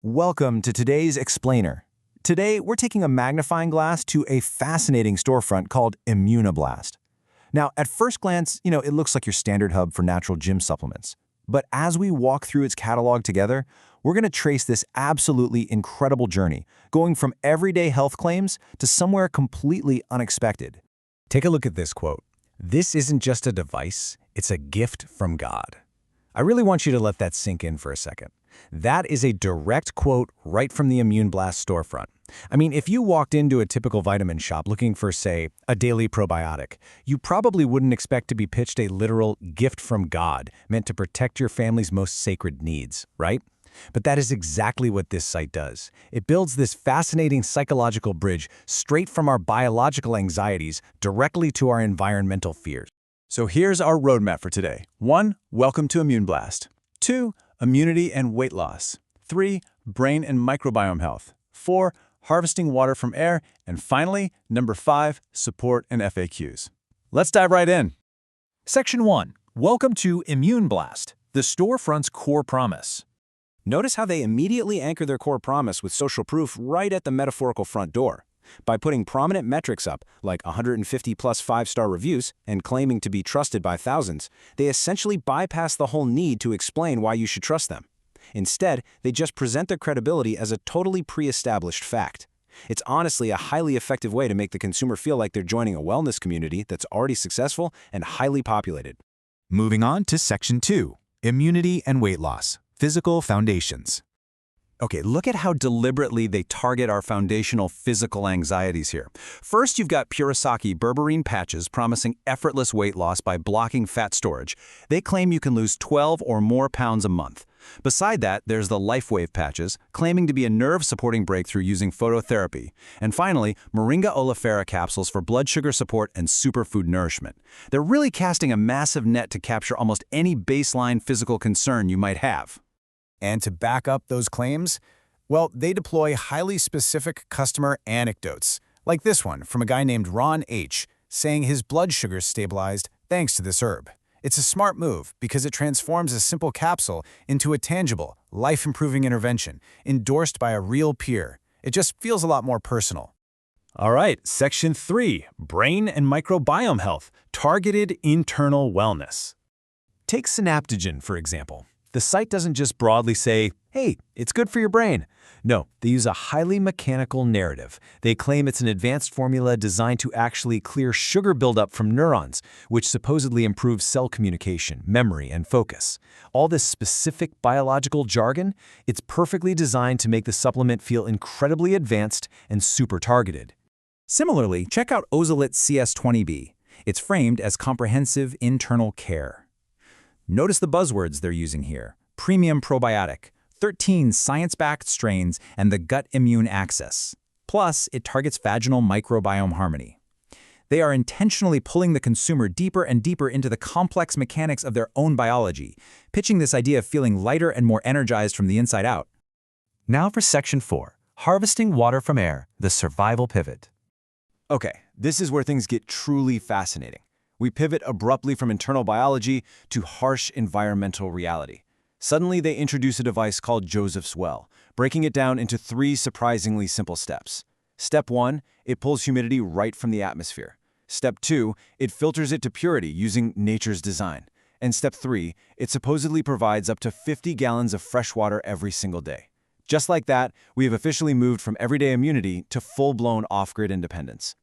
Welcome to today's Explainer. Today, we're taking a magnifying glass to a fascinating storefront called Immuneblast. Now, at first glance, it looks like your standard hub for natural gym supplements. But as we walk through its catalog together, we're going to trace this absolutely incredible journey, going from everyday health claims to somewhere completely unexpected. Take a look at this quote. "This isn't just a device, it's a gift from God." I really want you to let that sink in for a second. That is a direct quote right from the Immuneblast storefront. I mean, if you walked into a typical vitamin shop looking for, say, a daily probiotic, you probably wouldn't expect to be pitched a literal gift from God meant to protect your family's most sacred needs, right? But that is exactly what this site does. It builds this fascinating psychological bridge straight from our biological anxieties directly to our environmental fears. So here's our roadmap for today. 1. Welcome to Immuneblast. 2. Immunity and weight loss. 3. Brain and microbiome health. 4. Harvesting water from air. And finally, number 5, support and FAQs. Let's dive right in. Section 1. Welcome to Immuneblast, the storefront's core promise. Notice how they immediately anchor their core promise with social proof right at the metaphorical front door. By putting prominent metrics up, like 150 plus 5-star reviews, and claiming to be trusted by thousands, they essentially bypass the whole need to explain why you should trust them. Instead, they just present their credibility as a totally pre-established fact. It's honestly a highly effective way to make the consumer feel like they're joining a wellness community that's already successful and highly populated. Moving on to Section 2, Immunity and Weight Loss, Physical Foundations. Okay, look at how deliberately they target our foundational physical anxieties here. First, you've got Purasaki berberine patches promising effortless weight loss by blocking fat storage. They claim you can lose 12 or more pounds a month. Beside that, there's the LifeWave patches, claiming to be a nerve-supporting breakthrough using phototherapy. And finally, Moringa oleifera capsules for blood sugar support and superfood nourishment. They're really casting a massive net to capture almost any baseline physical concern you might have. And to back up those claims, well, they deploy highly specific customer anecdotes, like this one from a guy named Ron H., saying his blood sugar stabilized thanks to this herb. It's a smart move because it transforms a simple capsule into a tangible, life-improving intervention endorsed by a real peer. It just feels a lot more personal. All right, Section 3, Brain and Microbiome Health, Targeted Internal Wellness. Take synaptogen, for example. The site doesn't just broadly say, hey, it's good for your brain. No, they use a highly mechanical narrative. They claim it's an advanced formula designed to actually clear sugar buildup from neurons, which supposedly improves cell communication, memory, and focus. All this specific biological jargon, it's perfectly designed to make the supplement feel incredibly advanced and super targeted. Similarly, check out Ozalit CS20B. It's framed as comprehensive internal care. Notice the buzzwords they're using here: premium probiotic, 13 science-backed strains, and the gut immune axis. Plus, it targets vaginal microbiome harmony. They are intentionally pulling the consumer deeper and deeper into the complex mechanics of their own biology, pitching this idea of feeling lighter and more energized from the inside out. Now for Section 4, Harvesting Water from Air, the Survival Pivot. Okay, this is where things get truly fascinating. We pivot abruptly from internal biology to harsh environmental reality. Suddenly, they introduce a device called Joseph's Well, breaking it down into 3 surprisingly simple steps. Step 1, it pulls humidity right from the atmosphere. Step 2, it filters it to purity using nature's design. And Step 3, it supposedly provides up to 50 gallons of fresh water every single day. Just like that, we have officially moved from everyday immunity to full-blown off-grid independence.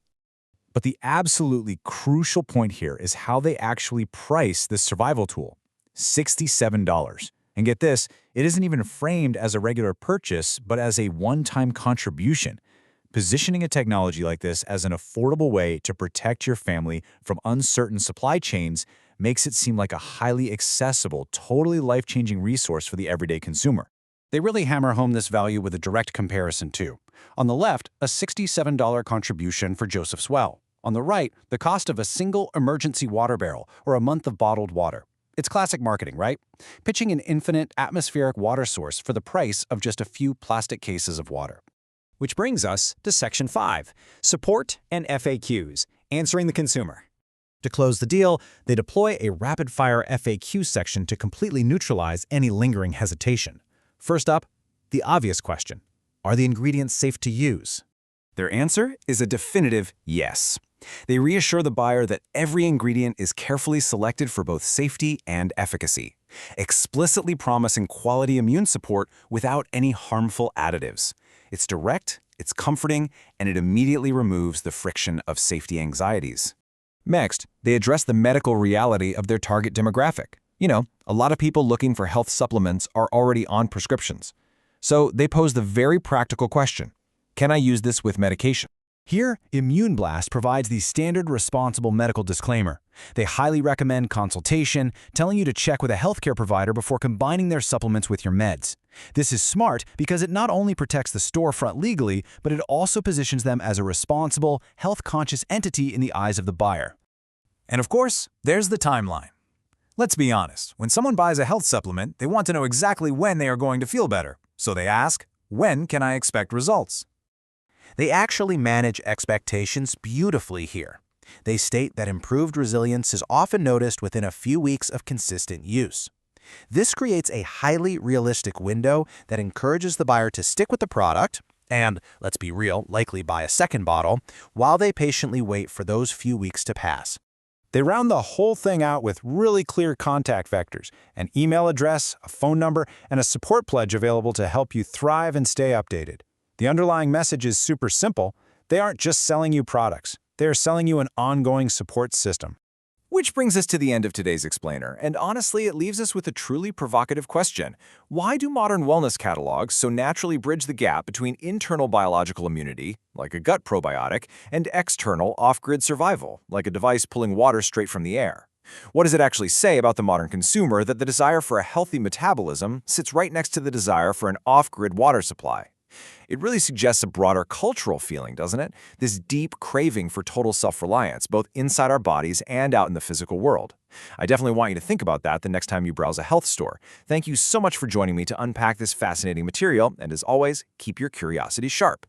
But the absolutely crucial point here is how they actually price this survival tool: $67. And get this, it isn't even framed as a regular purchase, but as a one-time contribution. Positioning a technology like this as an affordable way to protect your family from uncertain supply chains makes it seem like a highly accessible, totally life-changing resource for the everyday consumer. They really hammer home this value with a direct comparison too. On the left, a $67 contribution for Joseph's Well. On the right, the cost of a single emergency water barrel or a month of bottled water. It's classic marketing, right? Pitching an infinite atmospheric water source for the price of just a few plastic cases of water. Which brings us to Section 5, Support and FAQs, Answering the Consumer. To close the deal, they deploy a rapid-fire FAQ section to completely neutralize any lingering hesitation. First up, The obvious question: are the ingredients safe to use? Their answer is a definitive yes. They reassure the buyer that every ingredient is carefully selected for both safety and efficacy, explicitly promising quality immune support without any harmful additives. It's direct, it's comforting, and it immediately removes the friction of safety anxieties. Next, they address the medical reality of their target demographic. A lot of people looking for health supplements are already on prescriptions. So they pose the very practical question: can I use this with medication? Here, Immuneblast provides the standard responsible medical disclaimer. They highly recommend consultation, telling you to check with a healthcare provider before combining their supplements with your meds. This is smart because it not only protects the storefront legally, but it also positions them as a responsible, health-conscious entity in the eyes of the buyer. And of course, there's the timeline. Let's be honest, when someone buys a health supplement, they want to know exactly when they are going to feel better. So they ask, when can I expect results? They actually manage expectations beautifully here. They state that improved resilience is often noticed within a few weeks of consistent use. This creates a highly realistic window that encourages the buyer to stick with the product and, let's be real, likely buy a second bottle, while they patiently wait for those few weeks to pass. They round the whole thing out with really clear contact vectors: an email address, a phone number, and a support pledge available to help you thrive and stay updated. The underlying message is super simple. They aren't just selling you products. They are selling you an ongoing support system. Which brings us to the end of today's explainer, and honestly, it leaves us with a truly provocative question. Why do modern wellness catalogs so naturally bridge the gap between internal biological immunity, like a gut probiotic, and external off-grid survival, like a device pulling water straight from the air? What does it actually say about the modern consumer that the desire for a healthy metabolism sits right next to the desire for an off-grid water supply? It really suggests a broader cultural feeling, doesn't it? This deep craving for total self-reliance, both inside our bodies and out in the physical world. I definitely want you to think about that the next time you browse a health store. Thank you so much for joining me to unpack this fascinating material, and as always, keep your curiosity sharp.